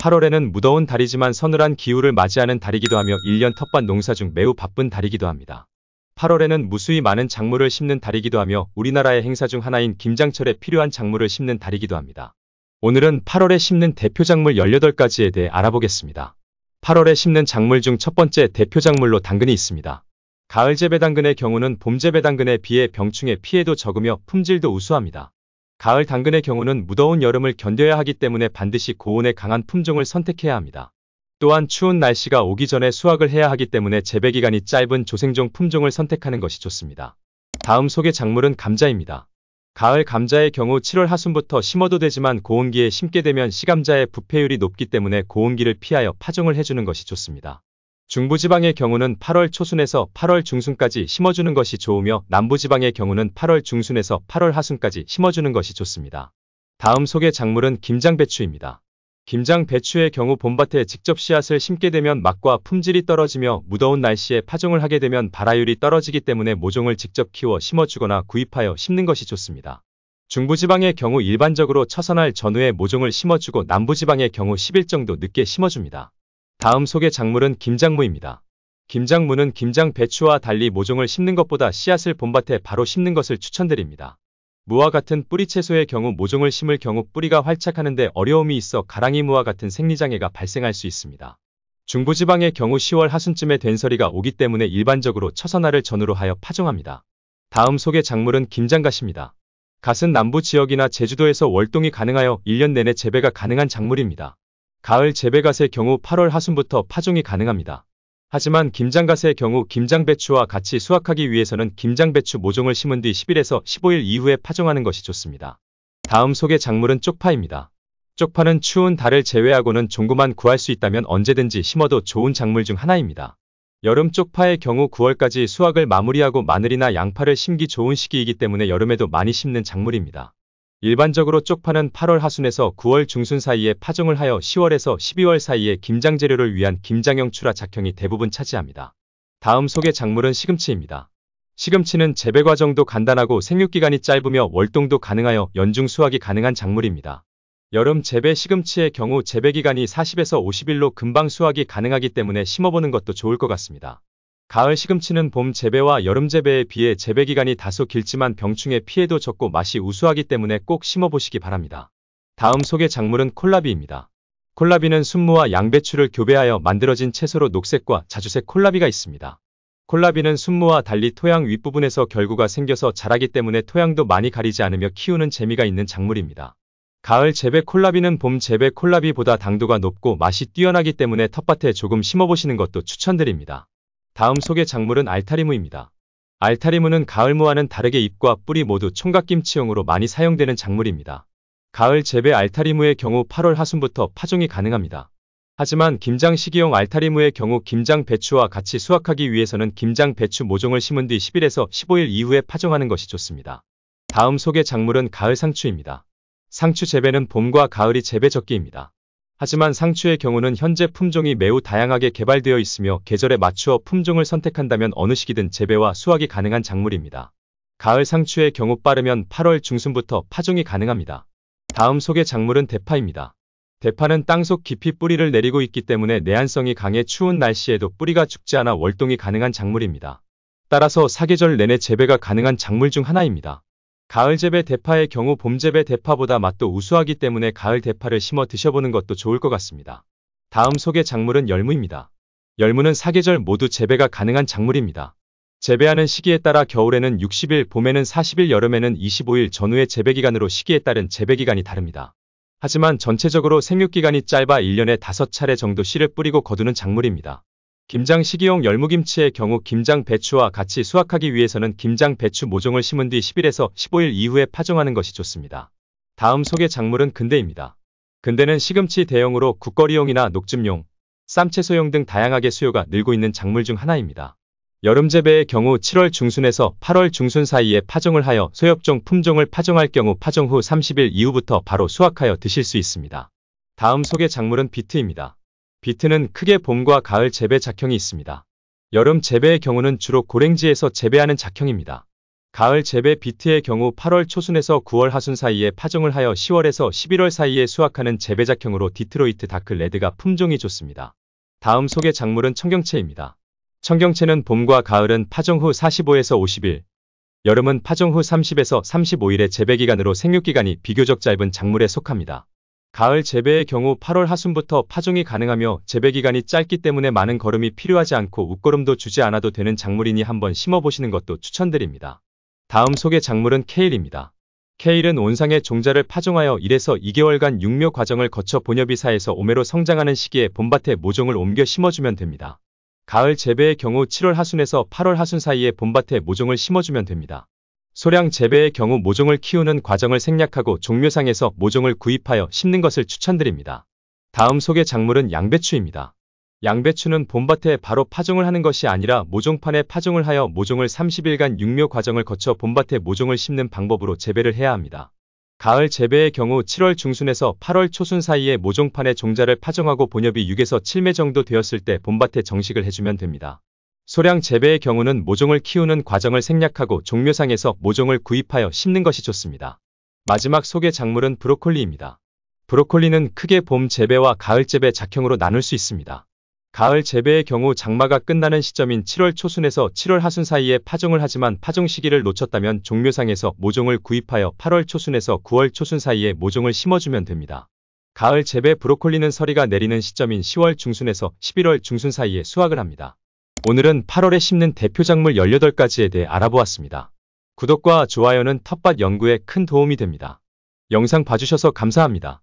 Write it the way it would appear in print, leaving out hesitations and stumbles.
8월에는 무더운 달이지만 서늘한 기후를 맞이하는 달이기도 하며 1년 텃밭 농사 중 매우 바쁜 달이기도 합니다. 8월에는 무수히 많은 작물을 심는 달이기도 하며 우리나라의 행사 중 하나인 김장철에 필요한 작물을 심는 달이기도 합니다. 오늘은 8월에 심는 대표 작물 18가지에 대해 알아보겠습니다. 8월에 심는 작물 중 첫 번째 대표 작물로 당근이 있습니다. 가을 재배 당근의 경우는 봄 재배 당근에 비해 병충해 피해도 적으며 품질도 우수합니다. 가을 당근의 경우는 무더운 여름을 견뎌야 하기 때문에 반드시 고온에 강한 품종을 선택해야 합니다. 또한 추운 날씨가 오기 전에 수확을 해야 하기 때문에 재배 기간이 짧은 조생종 품종을 선택하는 것이 좋습니다. 다음 소개 작물은 감자입니다. 가을 감자의 경우 7월 하순부터 심어도 되지만 고온기에 심게 되면 씨감자의 부패율이 높기 때문에 고온기를 피하여 파종을 해주는 것이 좋습니다. 중부지방의 경우는 8월 초순에서 8월 중순까지 심어주는 것이 좋으며 남부지방의 경우는 8월 중순에서 8월 하순까지 심어주는 것이 좋습니다. 다음 소개 작물은 김장배추입니다. 김장배추의 경우 봄밭에 직접 씨앗을 심게 되면 맛과 품질이 떨어지며 무더운 날씨에 파종을 하게 되면 발화율이 떨어지기 때문에 모종을 직접 키워 심어주거나 구입하여 심는 것이 좋습니다. 중부지방의 경우 일반적으로 처선할 전후에 모종을 심어주고 남부지방의 경우 10일 정도 늦게 심어줍니다. 다음 소개 작물은 김장무입니다. 김장무는 김장배추와 달리 모종을 심는 것보다 씨앗을 봄밭에 바로 심는 것을 추천드립니다. 무와 같은 뿌리채소의 경우 모종을 심을 경우 뿌리가 활착하는데 어려움이 있어 가랑이무와 같은 생리장애가 발생할 수 있습니다. 중부지방의 경우 10월 하순쯤에 된서리가 오기 때문에 일반적으로 처선알을 전후로 하여 파종합니다. 다음 소개 작물은 김장갓입니다. 갓은 남부 지역이나 제주도에서 월동이 가능하여 1년 내내 재배가 가능한 작물입니다. 가을 재배갓의 경우 8월 하순부터 파종이 가능합니다. 하지만 김장갓의 경우 김장배추와 같이 수확하기 위해서는 김장배추 모종을 심은 뒤 10일에서 15일 이후에 파종하는 것이 좋습니다. 다음 소개 작물은 쪽파입니다. 쪽파는 추운 달을 제외하고는 종구만 구할 수 있다면 언제든지 심어도 좋은 작물 중 하나입니다. 여름 쪽파의 경우 9월까지 수확을 마무리하고 마늘이나 양파를 심기 좋은 시기이기 때문에 여름에도 많이 심는 작물입니다. 일반적으로 쪽파는 8월 하순에서 9월 중순 사이에 파종을 하여 10월에서 12월 사이에 김장 재료를 위한 김장용 출하 작형이 대부분 차지합니다. 다음 소개 작물은 시금치입니다. 시금치는 재배 과정도 간단하고 생육기간이 짧으며 월동도 가능하여 연중 수확이 가능한 작물입니다. 여름 재배 시금치의 경우 재배 기간이 40에서 50일로 금방 수확이 가능하기 때문에 심어보는 것도 좋을 것 같습니다. 가을 시금치는 봄 재배와 여름 재배에 비해 재배 기간이 다소 길지만 병충해 피해도 적고 맛이 우수하기 때문에 꼭 심어보시기 바랍니다. 다음 소개 작물은 콜라비입니다. 콜라비는 순무와 양배추를 교배하여 만들어진 채소로 녹색과 자주색 콜라비가 있습니다. 콜라비는 순무와 달리 토양 윗부분에서 결구가 생겨서 자라기 때문에 토양도 많이 가리지 않으며 키우는 재미가 있는 작물입니다. 가을 재배 콜라비는 봄 재배 콜라비보다 당도가 높고 맛이 뛰어나기 때문에 텃밭에 조금 심어보시는 것도 추천드립니다. 다음 소개 작물은 알타리무입니다. 알타리무는 가을무와는 다르게 잎과 뿌리 모두 총각김치용으로 많이 사용되는 작물입니다. 가을 재배 알타리무의 경우 8월 하순부터 파종이 가능합니다. 하지만 김장 시기용 알타리무의 경우 김장배추와 같이 수확하기 위해서는 김장배추 모종을 심은 뒤 10일에서 15일 이후에 파종하는 것이 좋습니다. 다음 소개 작물은 가을 상추입니다. 상추 재배는 봄과 가을이 재배 적기입니다. 하지만 상추의 경우는 현재 품종이 매우 다양하게 개발되어 있으며 계절에 맞추어 품종을 선택한다면 어느 시기든 재배와 수확이 가능한 작물입니다. 가을 상추의 경우 빠르면 8월 중순부터 파종이 가능합니다. 다음 소개 작물은 대파입니다. 대파는 땅속 깊이 뿌리를 내리고 있기 때문에 내한성이 강해 추운 날씨에도 뿌리가 죽지 않아 월동이 가능한 작물입니다. 따라서 사계절 내내 재배가 가능한 작물 중 하나입니다. 가을 재배 대파의 경우 봄 재배 대파보다 맛도 우수하기 때문에 가을 대파를 심어 드셔보는 것도 좋을 것 같습니다. 다음 소개 작물은 열무입니다. 열무는 사계절 모두 재배가 가능한 작물입니다. 재배하는 시기에 따라 겨울에는 60일, 봄에는 40일, 여름에는 25일 전후의 재배기간으로 시기에 따른 재배기간이 다릅니다. 하지만 전체적으로 생육기간이 짧아 1년에 5차례 정도 씨를 뿌리고 거두는 작물입니다. 김장 시기용 열무김치의 경우 김장배추와 같이 수확하기 위해서는 김장배추 모종을 심은 뒤 10일에서 15일 이후에 파종하는 것이 좋습니다. 다음 소개 작물은 근대입니다. 근대는 시금치 대용으로 국거리용이나 녹즙용, 쌈채소용 등 다양하게 수요가 늘고 있는 작물 중 하나입니다. 여름 재배의 경우 7월 중순에서 8월 중순 사이에 파종을 하여 소엽종 품종을 파종할 경우 파종 후 30일 이후부터 바로 수확하여 드실 수 있습니다. 다음 소개 작물은 비트입니다. 비트는 크게 봄과 가을 재배 작형이 있습니다. 여름 재배의 경우는 주로 고랭지에서 재배하는 작형입니다. 가을 재배 비트의 경우 8월 초순에서 9월 하순 사이에 파종을 하여 10월에서 11월 사이에 수확하는 재배작형으로 디트로이트 다크 레드가 품종이 좋습니다. 다음 소개 작물은 청경채입니다. 청경채는 봄과 가을은 파종 후 45에서 50일, 여름은 파종 후 30에서 35일의 재배기간으로 생육기간이 비교적 짧은 작물에 속합니다. 가을 재배의 경우 8월 하순부터 파종이 가능하며 재배기간이 짧기 때문에 많은 거름이 필요하지 않고 웃거름도 주지 않아도 되는 작물이니 한번 심어보시는 것도 추천드립니다. 다음 소개 작물은 케일입니다. 케일은 온상의 종자를 파종하여 1에서 2개월간 육묘 과정을 거쳐 본엽이 사에서 오매로 성장하는 시기에 봄밭에 모종을 옮겨 심어주면 됩니다. 가을 재배의 경우 7월 하순에서 8월 하순 사이에 봄밭에 모종을 심어주면 됩니다. 소량 재배의 경우 모종을 키우는 과정을 생략하고 종묘상에서 모종을 구입하여 심는 것을 추천드립니다. 다음 소개 작물은 양배추입니다. 양배추는 봄밭에 바로 파종을 하는 것이 아니라 모종판에 파종을 하여 모종을 30일간 육묘 과정을 거쳐 봄밭에 모종을 심는 방법으로 재배를 해야 합니다. 가을 재배의 경우 7월 중순에서 8월 초순 사이에 모종판에 종자를 파종하고 본엽이 6에서 7매 정도 되었을 때 봄밭에 정식을 해주면 됩니다. 소량 재배의 경우는 모종을 키우는 과정을 생략하고 종묘상에서 모종을 구입하여 심는 것이 좋습니다. 마지막 소개 작물은 브로콜리입니다. 브로콜리는 크게 봄 재배와 가을 재배 작형으로 나눌 수 있습니다. 가을 재배의 경우 장마가 끝나는 시점인 7월 초순에서 7월 하순 사이에 파종을 하지만 파종 시기를 놓쳤다면 종묘상에서 모종을 구입하여 8월 초순에서 9월 초순 사이에 모종을 심어주면 됩니다. 가을 재배 브로콜리는 서리가 내리는 시점인 10월 중순에서 11월 중순 사이에 수확을 합니다. 오늘은 8월에 심는 대표 작물 18가지에 대해 알아보았습니다. 구독과 좋아요는 텃밭 연구에 큰 도움이 됩니다. 영상 봐주셔서 감사합니다.